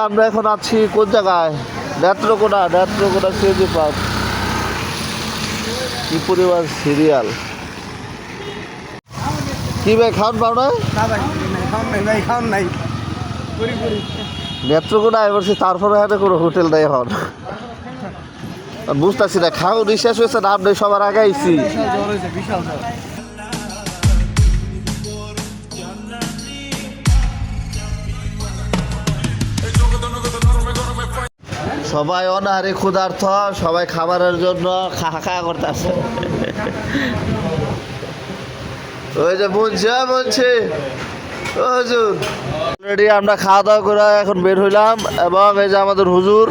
আমরা এখন আছি কোন জায়গায়? Netrokona CNG pump. কি পরিমাণ সিরিয়াল! কি ভাই খাওয়ান পাও না? নেত্রকোনায় বলছি, তারপরে হাতে কোনো হোটেল নাই এখন। বুঝতেছি না, খাওয়া শেষ হয়েছে না আপনি সবার আগে আইছি। সবাই অনাহারে ক্ষুধার্থ, সবাই খাবারের জন্য খা করতেছে। ওই যে বলছে অলরেডি আমরা খাওয়া দাওয়া করে এখন বের হইলাম, এবং এই যে আমাদের হুজুর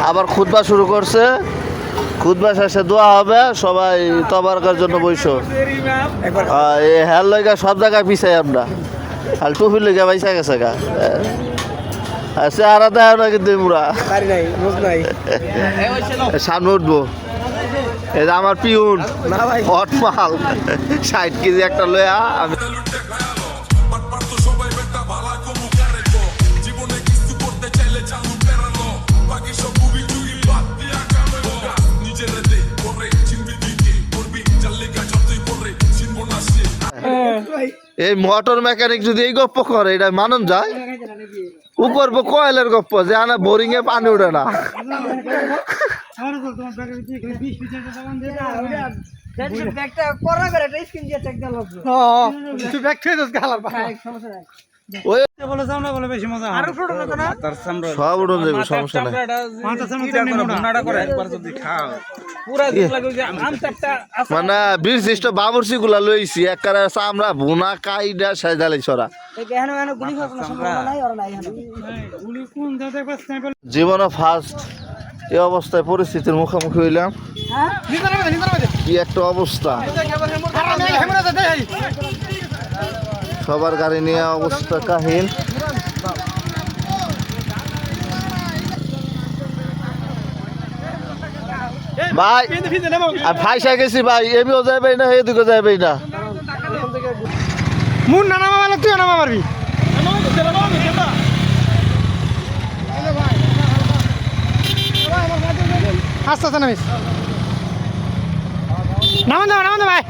আবার খুতবা শুরু করছে। খুতবা শেষে দোয়া হবে, সবাই তবারকার জন্য বইসো। এই হেল লইগা সব জায়গায় পিছাই আমরা, আর টুপির লইগা বাইসা গেছে গা। আচ্ছা আর দেয় না কিন্তু মুরা সামনে উঠবো। এই যে আমার পিউন হট মাল 60 কেজি একটা লয়া আমি। এই মোটর মেকানিক যদি এই গপ্প করে, এটা মানন যায়? উপর কয়েলের গপ্প যে আনা বোরিং এ পানি উঠে না। মানে বিশিষ্ট বাবুর্চি গুলা লইছি একবারে আমরা ভুনা কাইডা সাজালাই ছড়া। জীবনে ফার্স্ট এই অবস্থায় পরিস্থিতির মুখোমুখি হইলাম। কি একটা অবস্থা! সবার গাড়ি নিয়ে অবস্থা কাহিল। ভাই ফাইসা গেছি ভাই, এমিও যাইবে না এদিকে যাইবে না। মুন না নামা মানে তুই নামা মারবি। আস্তে আস্তে নামিস। নামান দে ভাই।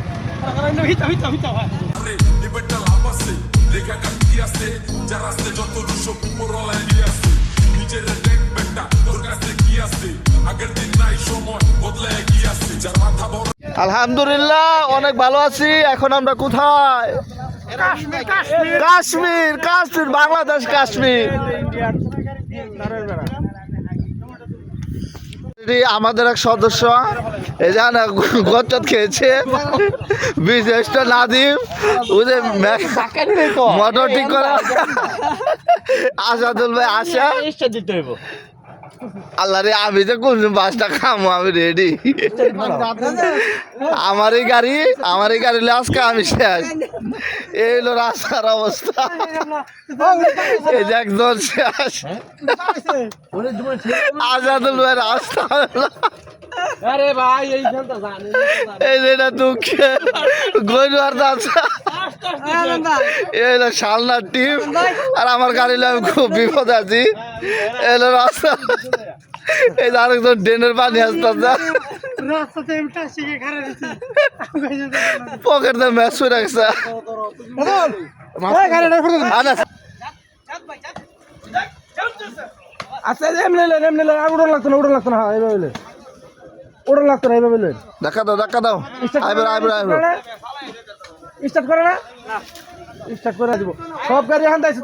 আলহামদুলিল্লাহ অনেক ভালো আছি। এখন আমরা কোথায়? কাশ্মীর, বাংলাদেশ কাশ্মীর। আমাদের এক সদস্য এই যে গচ্চত খেয়েছে, বিশেষ নাদিম মোটর ঠিক করা আসাদুল ভাই আসা দিতে হইব। আল্লাহ রে, আমি যে কোন বাসটা খামো, আমি রেডি। আমার এই গাড়ি আজকে আমি শেষ। এই হলো রাস্তার অবস্থা, এই যে একজন শেষ। আজাদুল ভাই রাস্তা এই যেটা দুঃখে গইনুয়ার এলো শালনার টিম, আর আমার গাড়ি আমি খুব বিপদ আছি। এলো রাস্তা, এই যে আরেকজন ড্রেনের পানি আসতে পকেট ম্যাচ করে রাখছে। আচ্ছা এমনি উড়ন লাগতো না এইভাবে উড়ন লাগতো না এইভাবে ধাক্কা দাও স্টার্ট করে না, স্টার্ট করে দিব। সব গাড়ি এখন দাইছে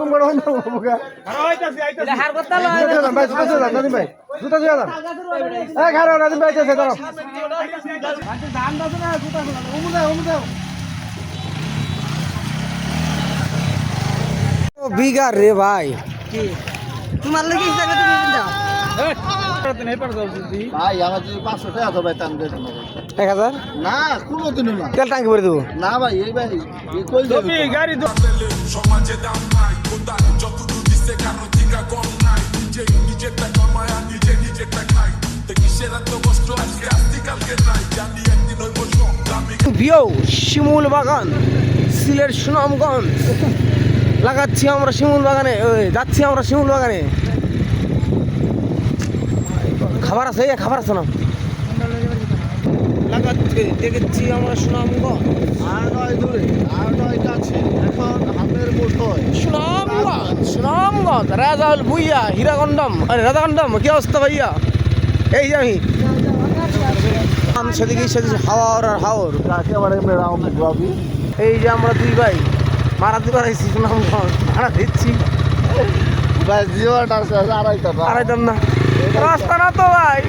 তুমি ভাই জুতা দিয়ে দাও। নাদিম ভাই আছে দাও। বিগার রে ভাই, তোমার লাগে ভাই আমার যদি 500 টাকা তো ভাই টান দিয়ে 1000 না কোনোদিনও না। তেল টাঙ্কি করে দেবো না ভাই, এই ভাই কই যাবে গাড়ি সমাজে দাম নাই, খোদা যতটুকু দিচ্ছে কারো ঠিকা কম নাই। নিজেরটা কমায় নিজেরটা খাই, কিসের এত কষ্ট আজকে আসতি কালকে নাই। জানি একদিন ওই প্রিয় শিমুল বাগান, সিলেট সুনামগঞ্জ। লাগাচ্ছি আমরা শিমুল বাগানে, যাচ্ছি আমরা শিমুল বাগানে। খাবার আছে, খাবার আছে না? লাগাচ্ছি, দেখেছি আমরা সুনামগঞ্জ। আর নয় দূরে, আর নয় কাছে, এখন হাতের মুঠোয়। সুনামগঞ্জ রাজাউল ভুইয়া, হীরাগন্ডম, আরে রাজাগন্ডম, কি অবস্থা ভাইয়া? এই যে আমি সেদিকে হাওয়ার আর হাওর। একেবারে রাউন্ড গ্রাবি। এই যে আমরা দুই ভাই মারাতে পারাইছি সুনামগঞ্জ, ভাড়া দিচ্ছি ভাই জীবনটা আছে আড়াইটা না। আড়াইতাম না, রাস্তা না তো ভাই।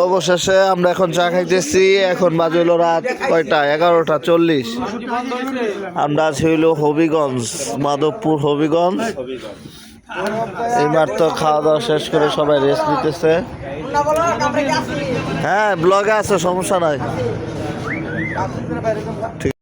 অবশেষে আমরা এখন চা খাইতেছি। এখন বাজে হলো রাত কয়টা? 11:40। আমরা আছি হইলো হবিগঞ্জ, মাধবপুর হবিগঞ্জ। এই মাত্র খাওয়া দাওয়া শেষ করে সবাই রেস্ট নিতেছে। হ্যাঁ ব্লগে আছে, সমস্যা নাই। ঠিক।